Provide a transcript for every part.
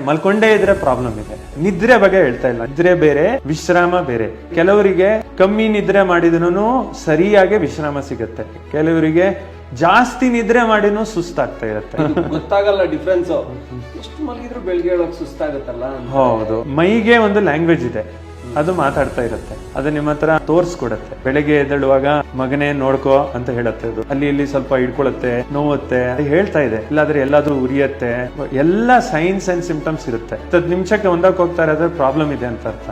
ಮಲ್ಕೊಂಡೇ ಇದ್ರೆ ಪ್ರಾಬ್ಲಮ್ ಇದೆ. ನಿದ್ರೆ ಬಗ್ಗೆ ಹೇಳ್ತಾ ಇಲ್ಲ, ನಿದ್ರೆ ಬೇರೆ ವಿಶ್ರಾಮ ಬೇರೆ. ಕೆಲವರಿಗೆ ಕಮ್ಮಿ ನಿದ್ರೆ ಮಾಡಿದ್ರು ಸರಿಯಾಗಿ ವಿಶ್ರಾಮ ಸಿಗುತ್ತೆ, ಕೆಲವರಿಗೆ ಜಾಸ್ತಿ ನಿದ್ರೆ ಮಾಡಿನೂ ಸುಸ್ತಾಗ್ತಾ ಇರುತ್ತೆ. ಗೊತ್ತಾಗಲ್ಲ ಡಿಫ್ರೆನ್ಸ್, ಎಷ್ಟು ಮಲಗಿದ್ರು ಬೆಳಗ್ಗೆ ಹೇಳೋಕ್ ಸುಸ್ತಾಗತ್ತಲ್ಲ. ಹೌದು, ಮೈಗೆ ಒಂದು ಲ್ಯಾಂಗ್ವೇಜ್ ಇದೆ, ಅದು ಮಾತಾಡ್ತಾ ಇರುತ್ತೆ, ಅದು ನಿಮ್ಮ ಹತ್ರ ತೋರ್ಸ್ಕೊಡತ್ತೆ. ಬೆಳಗ್ಗೆ ಎದ್ದೇಳುವಾಗ ಮಗನೇ ನೋಡ್ಕೋ ಅಂತ ಹೇಳತ್ತೆ, ಅದು ಅಲ್ಲಿ ಇಲ್ಲಿ ಸ್ವಲ್ಪ ಹಿಡ್ಕೊಳತ್ತೆ, ನೋವುತ್ತೆ, ಹೇಳ್ತಾ ಇದೆ. ಇಲ್ಲಾದ್ರೆ ಎಲ್ಲಾದ್ರೂ ಉರಿಯತ್ತೆ, ಎಲ್ಲ ಸೈನ್ಸ್ ಅಂಡ್ ಸಿಂಪ್ಟಮ್ಸ್ ಇರುತ್ತೆ. 10 ನಿಮಿಷಕ್ಕೆ ಒಂದಕ್ಕೆ ಹೋಗ್ತಾ ಇರೋದ್ರೆ ಪ್ರಾಬ್ಲಮ್ ಇದೆ ಅಂತ ಅರ್ಥ.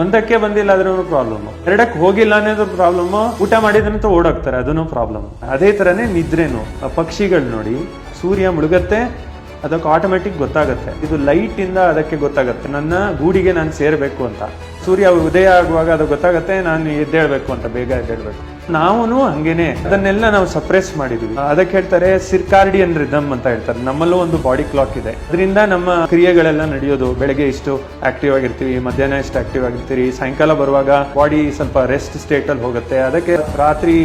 ಒಂದಕ್ಕೆ ಬಂದಿಲ್ಲ ಆದ್ರೂ ಪ್ರಾಬ್ಲಮ್, 2ಕ್ಕೆ ಹೋಗಿಲ್ಲ ಅನ್ನೋದು ಪ್ರಾಬ್ಲಮ್, ಊಟ ಮಾಡಿದ್ರಂತೂ ಓಡೋಗ್ತಾರೆ, ಅದನ್ನು ಪ್ರಾಬ್ಲಮ್. ಅದೇ ತರನೇ ನಿದ್ರೆನು. ಪಕ್ಷಿಗಳು ನೋಡಿ, ಸೂರ್ಯ ಮುಳುಗತ್ತೆ, ಅದಕ್ಕೆ ಆಟೋಮೆಟಿಕ್ ಗೊತ್ತಾಗತ್ತೆ, ಇದು ಲೈಟ್ ಇಂದ ಅದಕ್ಕೆ ಗೊತ್ತಾಗತ್ತೆ ನನ್ನ ಗೂಡಿಗೆ ನಾನು ಸೇರ್ಬೇಕು ಅಂತ. ಸೂರ್ಯ ಉದಯ ಆಗುವಾಗ ಅದು ಗೊತ್ತಾಗತ್ತೆ ನಾನು ಎದ್ದೇಳ್ಬೇಕು ಅಂತ, ಬೇಗ ಎದ್ದೇಳ್ಬೇಕು. ನಾವು ಹಂಗೇನೆ ಅದನ್ನೆಲ್ಲ ನಾವು ಸಪ್ರೆಸ್ ಮಾಡಿದ್ವಿ. ಅದಕ್ಕೆ ಹೇಳ್ತಾರೆ ಸಿರ್ಕಾರ್ಡಿಯನ್ ರಿದಮ್ ಅಂತ ಹೇಳ್ತಾರೆ. ನಮ್ಮಲ್ಲೂ ಒಂದು ಬಾಡಿ ಕ್ಲಾಕ್ ಇದೆ, ಅದರಿಂದ ನಮ್ಮ ಕ್ರಿಯೆಗಳೆಲ್ಲ ನಡೆಯೋದು. ಬೆಳಗ್ಗೆ ಇಷ್ಟು ಆಕ್ಟಿವ್ ಆಗಿರ್ತೀವಿ, ಮಧ್ಯಾಹ್ನ ಇಷ್ಟು ಆಕ್ಟಿವ್ ಆಗಿರ್ತೀವಿ, ಸಾಯಂಕಾಲ ಬರುವಾಗ ಬಾಡಿ ಸ್ವಲ್ಪ ರೆಸ್ಟ್ ಸ್ಟೇಟ್ ಅಲ್ಲಿ ಹೋಗುತ್ತೆ. ಅದಕ್ಕೆ ರಾತ್ರಿ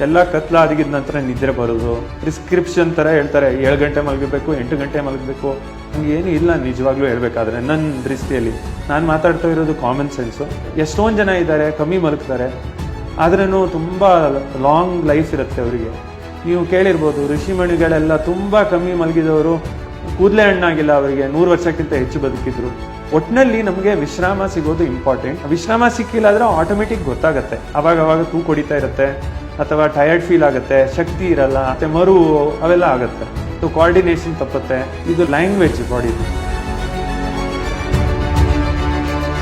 ಎಲ್ಲ ಕತ್ಲ ಆಗಿದ ನಂತರ ನಿದ್ರೆ ಬರೋದು. ಪ್ರಿಸ್ಕ್ರಿಪ್ಷನ್ ತರ ಹೇಳ್ತಾರೆ, 7 ಗಂಟೆ ಮಲಗಬೇಕು, 8 ಗಂಟೆ ಮಲಗಬೇಕು, ಹಂಗೆ ಏನು ಇಲ್ಲ. ನಿಜವಾಗ್ಲೂ ಹೇಳ್ಬೇಕಾದ್ರೆ ನನ್ನ ದೃಷ್ಟಿಯಲ್ಲಿ ನಾನು ಮಾತಾಡ್ತಾ ಇರೋದು ಕಾಮನ್ ಸೆನ್ಸು. ಎಷ್ಟೊಂದು ಜನ ಇದ್ದಾರೆ ಕಮ್ಮಿ ಮಲಗ್ತಾರೆ, ಆದ್ರೂ ತುಂಬಾ ಲಾಂಗ್ ಲೈಫ್ ಇರುತ್ತೆ ಅವರಿಗೆ. ನೀವು ಕೇಳಿರ್ಬೋದು, ಋಷಿಮಣಿಗಳೆಲ್ಲ ತುಂಬಾ ಕಮ್ಮಿ ಮಲಗಿದವರು ಕೂದಲೇ ಹಣ್ಣಾಗಿಲ್ಲ, ಅವರಿಗೆ 100 ವರ್ಷಕ್ಕಿಂತ ಹೆಚ್ಚು ಬದುಕಿದ್ರು. ಒಟ್ಟಿನಲ್ಲಿ ನಮಗೆ ವಿಶ್ರಾಮ ಸಿಗೋದು ಇಂಪಾರ್ಟೆಂಟ್. ವಿಶ್ರಾಮ ಸಿಕ್ಕಿಲ್ಲ ಆದ್ರೆ ಆಟೋಮೆಟಿಕ್ ಗೊತ್ತಾಗತ್ತೆ, ಅವಾಗ ತೂಕ ಹೊಡಿತಾ ಇರುತ್ತೆ, ಅಥವಾ ಟಯರ್ಡ್ ಫೀಲ್ ಆಗುತ್ತೆ, ಶಕ್ತಿ ಇರಲ್ಲ, ಮತ್ತೆ ಅವೆಲ್ಲ ಆಗುತ್ತೆ. ಕೋಆರ್ಡಿನೇಷನ್ ತಪ್ಪುತ್ತೆ. ಇದು ಲ್ಯಾಂಗ್ವೇಜ್ ಬಾಡಿ.